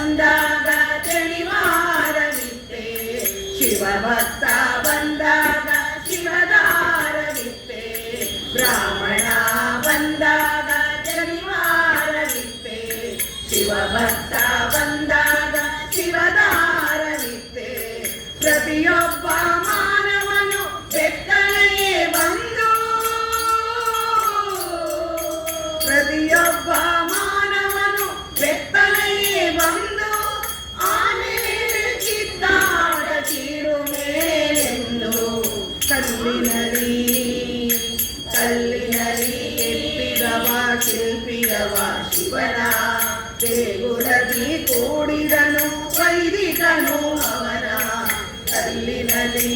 ಬಂದಾಗ ಜನಿವಾರವಿತ್ತೆ, ಶಿವಭಕ್ತ ಬಂದಾಗ ಶಿವದಾರವಿತ್ತೆ, ಬ್ರಾಹ್ಮಣ ಬಂದಾಗ ಜನಿವಾರವಿತ್ತೆ, ಶಿವಭಕ್ತ ಬಂದಾಗ ಶಿವದಾರವಿತ್ತೆ. ಪ್ರತಿಯೊಬ್ಬ ಮಾನವನು ಬೆತ್ತಲೆಯೇ ಬಂದು, ಪ್ರತಿಯೊಬ್ಬ ಮಾನವನು ಬೆತ್ತಲೆಯೇ ಬಂದು ಆಮೇಲೆ ಕಿತ್ತಾಡ ತೀರು ಮೇಲೆಂದು ಕಲ್ಲಿನಲಿ ಎತ್ತಿದವ ಶಿಲ್ಪಿಯವ ಶಿವನ ದೇಗುಲದಿ ಕೂಡಿದನು ವೈದಿಕನು ಅವನ. ಕಲ್ಲಿನಲಿ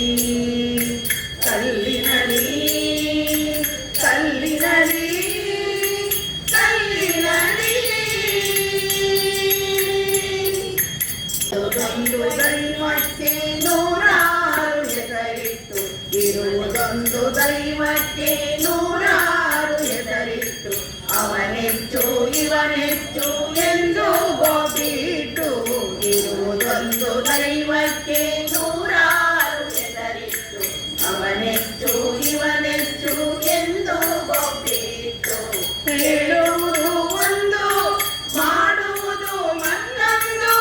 ಕಲ್ಲಿನಲಿ ಕಲ್ಲಿನಲಿ ಕಲ್ಲಿನಲಿ ಒಂದು ದೈವಕ್ಕೆ ನೂರಾರು ಹೆಸರಿತ್ತು, ಇರುವುದೊಂದು ದೈವಕ್ಕೆ ನೂರಾರು ಹೆಸರಿತ್ತು, ಅವನೆಚ್ಚು ಇವನೆಚ್ಚು ಎಂದು ಗೋಬಿಟ್ಟು, ಇರುವುದೊಂದು ದೈವಕ್ಕೆ ನೂರಾರು ಹೆಸರಿತ್ತು, ಅವನೆಚ್ಚು ಇವನೆಚ್ಚು ಎಂದು ಗೋಬಿಟ್ಟು. ಹೇಳುವುದು ಒಂದು ಮಾಡುವುದು ಮತ್ತೊಂದು,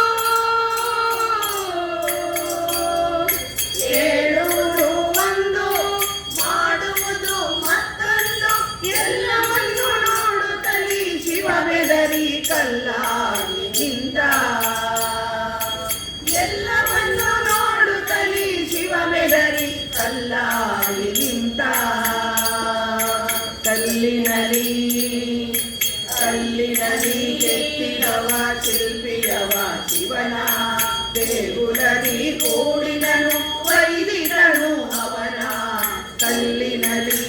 ಹೇಳುವುದು ಒಂದು ಮಾಡುವುದು ಮತ್ತೊಂದು, ಎಲ್ಲವನ್ನು ನೋಡುತ್ತಲೇ ಶಿವ ಬೆದರಿ ಕಲ್ಲಾಗಿ ನಿಂತ, ಎಲ್ಲವನ್ನು ನೋಡುತ್ತಲೇ ಶಿವ ಬೆದರಿ ಕಲ್ಲಾಗಿ ನಿಂತ. ಕಲ್ಲಿನಲಿ ಎತ್ತಿದವ ಶಿಲ್ಪಿಯವ ಶಿವನ ದೇಗುಲದಿ ಕೂಡಿದನು ವೈದಿಕನು ಅವನ. ಕಲ್ಲಿನಲಿ